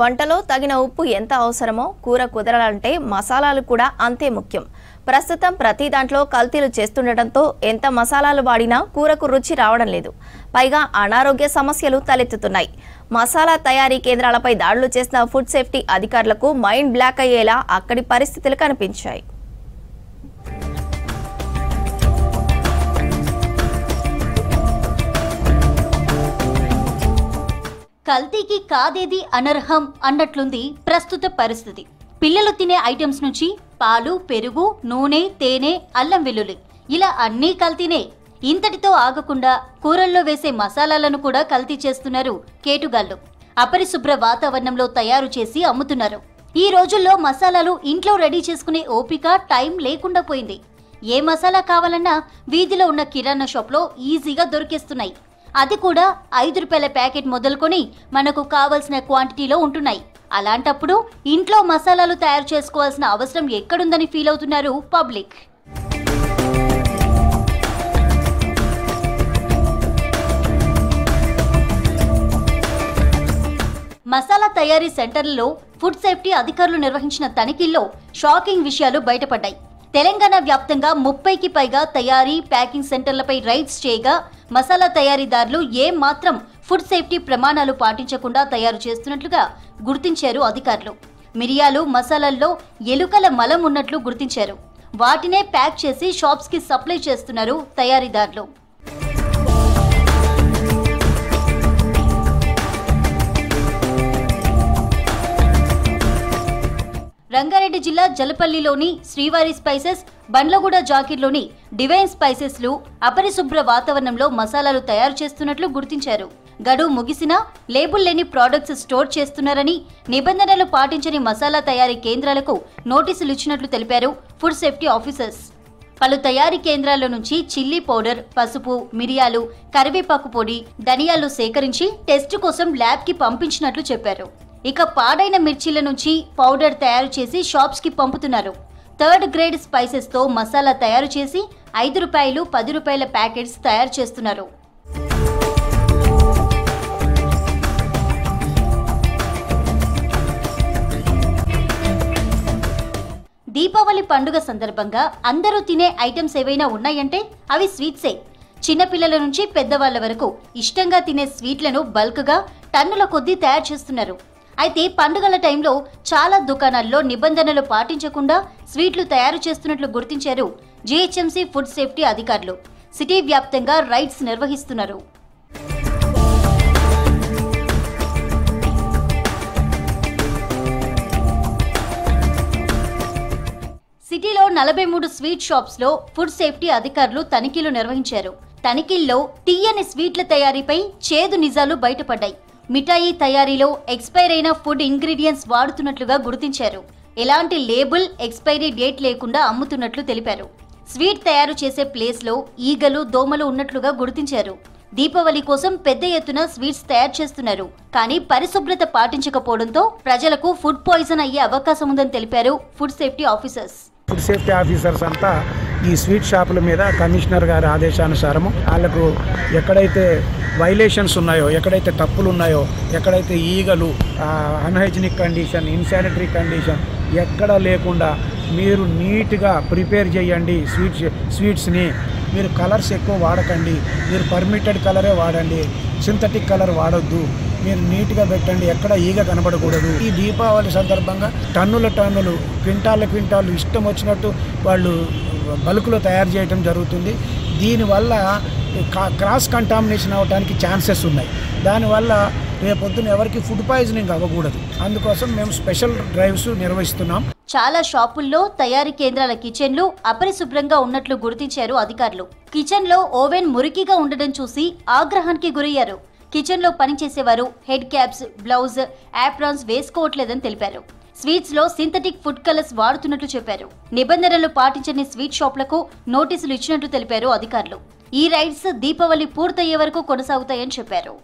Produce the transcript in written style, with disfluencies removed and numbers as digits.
వంటలో తగిన ఉప్పు ఎంత అవసరమో కూర కుదరాలంటే మసాలాలు కూడా అంతే ముఖ్యం. ప్రస్తుతం ప్రతి దాంట్లో కల్తీలు చేస్తుండటంతో ఎంత మసాలాలు వాడినా కూరకు రుచి రావడం లేదు. పైగా అనారోగ్య సమస్యలు తలెత్తుతున్నాయి. మసాలా తయారీ కేంద్రాలపై దాడులు చేసిన ఫుడ్ సేఫ్టీ అధికారులకు మైండ్ బ్లాక్ అయ్యేలా అక్కడి పరిస్థితులు కనిపించాయి. కల్తీకి కాదేది అనర్హం అన్నట్లుంది ప్రస్తుత పరిస్థితి. పిల్లలు తినే ఐటమ్స్ నుంచి పాలు, పెరుగు, నూనె, తేనె, అల్లం వెల్లుల్లి ఇలా అన్నీ కల్తీనే. ఇంతటితో ఆగకుండా కూరల్లో వేసే మసాలాలను కూడా కల్తీ చేస్తున్నారు కేటుగాళ్లు. అపరిశుభ్ర వాతావరణంలో తయారు చేసి అమ్ముతున్నారు. ఈ రోజుల్లో మసాలాలు ఇంట్లో రెడీ చేసుకునే ఓపిక, టైం లేకుండా పోయింది. ఏ మసాలా కావాలన్నా వీధిలో ఉన్న కిరాణా షాప్లో ఈజీగా దొరికేస్తున్నాయి. అది కూడా 5 రూపాయల ప్యాకెట్ మొదలుకొని మనకు కావలసిన క్వాంటిటీలో ఉంటున్నాయి. అలాంటప్పుడు ఇంట్లో మసాలాలు తయారు చేసుకోవాల్సిన అవసరం ఎక్కడుందని ఫీల్ అవుతున్నారు పబ్లిక్. మసాలా తయారీ సెంటర్లలో ఫుడ్ సేఫ్టీ అధికారులు నిర్వహించిన తనిఖీల్లో షాకింగ్ విషయాలు బయటపడ్డాయి. తెలంగాణ వ్యాప్తంగా 30కి పైగా తయారీ, ప్యాకింగ్ సెంటర్లపై రైడ్స్ చేయగా మసాలా తయారీదారులు ఏమాత్రం ఫుడ్ సేఫ్టీ ప్రమాణాలు పాటించకుండా తయారు చేస్తున్నట్లుగా గుర్తించారు అధికారులు. మిరియాలు, మసాలాల్లో ఎలుకల మలం ఉన్నట్లు గుర్తించారు. వాటినే ప్యాక్ చేసి షాప్స్కి సప్లై చేస్తున్నారు తయారీదారులు. రంగారెడ్డి జిల్లా జలపల్లిలోని శ్రీవారి స్పైసెస్, బండ్లగూడ జాకీర్లోని డివైన్ స్పైసెస్లు అపరిశుభ్ర వాతావరణంలో మసాలాలు తయారు చేస్తున్నట్లు గుర్తించారు. గడువు ముగిసినా లేబుల్ లేని ప్రోడక్ట్స్ స్టోర్ చేస్తున్నారని, నిబంధనలు పాటించని మసాలా తయారీ కేంద్రాలకు నోటీసులు ఇచ్చినట్లు తెలిపారు ఫుడ్ సేఫ్టీ ఆఫీసర్స్. పలు తయారీ కేంద్రాల నుంచి చిల్లీ పౌడర్, పసుపు, మిరియాలు, కరివేపాకు పొడి, ధనియాలు సేకరించి టెస్ట్ కోసం ల్యాబ్కి పంపించినట్లు చెప్పారు. ఇక పాడైన మిర్చీల నుంచి పౌడర్ తయారు చేసి షాప్స్కి పంపుతున్నారు. 3rd గ్రేడ్ స్పైసెస్తో మసాలా తయారు చేసి 5 రూపాయలు, 10 రూపాయల ప్యాకెట్స్ తయారు చేస్తున్నారు. దీపావళి పండుగ సందర్భంగా అందరూ తినే ఐటమ్స్ ఏవైనా ఉన్నాయంటే అవి స్వీట్సే. చిన్నపిల్లల నుంచి పెద్దవాళ్ల వరకు ఇష్టంగా తినే స్వీట్లను బల్క్గా టన్నుల కొద్దీ తయారు చేస్తున్నారు. అయితే పండుగల టైంలో చాలా దుకాణాల్లో నిబంధనలు పాటించకుండా స్వీట్లు తయారు చేస్తున్నట్లు గుర్తించారు జీహెచ్ఎంసీ ఫుడ్ సేఫ్టీ అధికారులు. సిటీ వ్యాప్తంగా రైడ్స్ నిర్వహిస్తున్నారు. సిటీలో 43 స్వీట్ షాప్స్లో ఫుడ్ సేఫ్టీ అధికారులు తనిఖీలు నిర్వహించారు. తనిఖీల్లో తీయని స్వీట్ల తయారీపై చేదు నిజాలు బయటపడ్డాయి. మిఠాయి తయారీలో ఎక్స్పైర్ అయిన ఫుడ్ ఇంగ్రీడియంట్స్ వాడుతున్నట్లుగా గుర్తించారు. ఎలాంటి లేబుల్, ఎక్స్పైరీ డేట్ లేకుండా అమ్ముతున్నట్లు తెలిపారు. స్వీట్ తయారు చేసే ప్లేస్లో ఈగలు, దోమలు ఉన్నట్లుగా గుర్తించారు. దీపావళి కోసం పెద్ద ఎత్తున స్వీట్స్ తయారు చేస్తున్నారు. కానీ పరిశుభ్రత పాటించకపోవడంతో ప్రజలకు ఫుడ్ పాయిజన్ అయ్యే అవకాశం ఉందని తెలిపారు food safety officers. Food safety officers అంతా ఈ స్వీట్ షాపుల మీద కమిషనర్ గారి ఆదేశానుసారము వాళ్ళకు ఎక్కడైతే వైలేషన్స్ ఉన్నాయో, ఎక్కడైతే తప్పులు ఉన్నాయో, ఎక్కడైతే ఈగలు, అన్హైజినిక్ కండిషన్, ఇన్సానిటరీ కండిషన్ ఎక్కడ లేకుండా మీరు నీట్గా ప్రిపేర్ చేయండి. స్వీట్స్ని మీరు కలర్స్ ఎక్కువ వాడకండి. మీరు పర్మిటెడ్ కలరే వాడండి, సింథటిక్ కలర్ వాడొద్దు. మీరు నీట్గా పెట్టండి, ఎక్కడ ఈగ కనబడకూడదు. ఈ దీపావళి సందర్భంగా టన్నులు, క్వింటాళ్ళు ఇష్టం వచ్చినట్టు వాళ్ళు బల్క్లో తయారు చేయడం జరుగుతుంది. దీనివల్ల క్రాస్ కంటామినేషన్ అవ్వడానికి ఛాన్సెస్ ఉన్నాయి. దానివల్ల రేపొద్దున ఎవరికి ఫుడ్ పాయిజనింగ్ అవ్వకూడదు. అందుకోసం మేము స్పెషల్ డ్రైవ్స్ నిర్వహిస్తున్నాం. చాలా షాపుల్లో తయారీ కేంద్రాల కిచెన్లు అపరిశుభ్రంగా ఉన్నట్లు గుర్తించారు అధికారులు. కిచెన్లో ఓవెన్ మురికిగా ఉండడం చూసి ఆగ్రహానికి గురయ్యారు. కిచెన్లో పనిచేసేవారు హెడ్ క్యాప్స్, బ్లౌజ్, యాప్రాన్స్ వేసుకోవట్లేదని తెలిపారు. స్వీట్స్లో సింథటిక్ ఫుడ్ కలర్స్ వాడుతున్నట్లు చెప్పారు. నిబంధనలు పాటించని స్వీట్ షాపులకు నోటీసులు ఇచ్చినట్లు తెలిపారు అధికారులు. ఈ రైడ్స్ దీపావళి పూర్తయ్యే వరకు కొనసాగుతాయని చెప్పారు.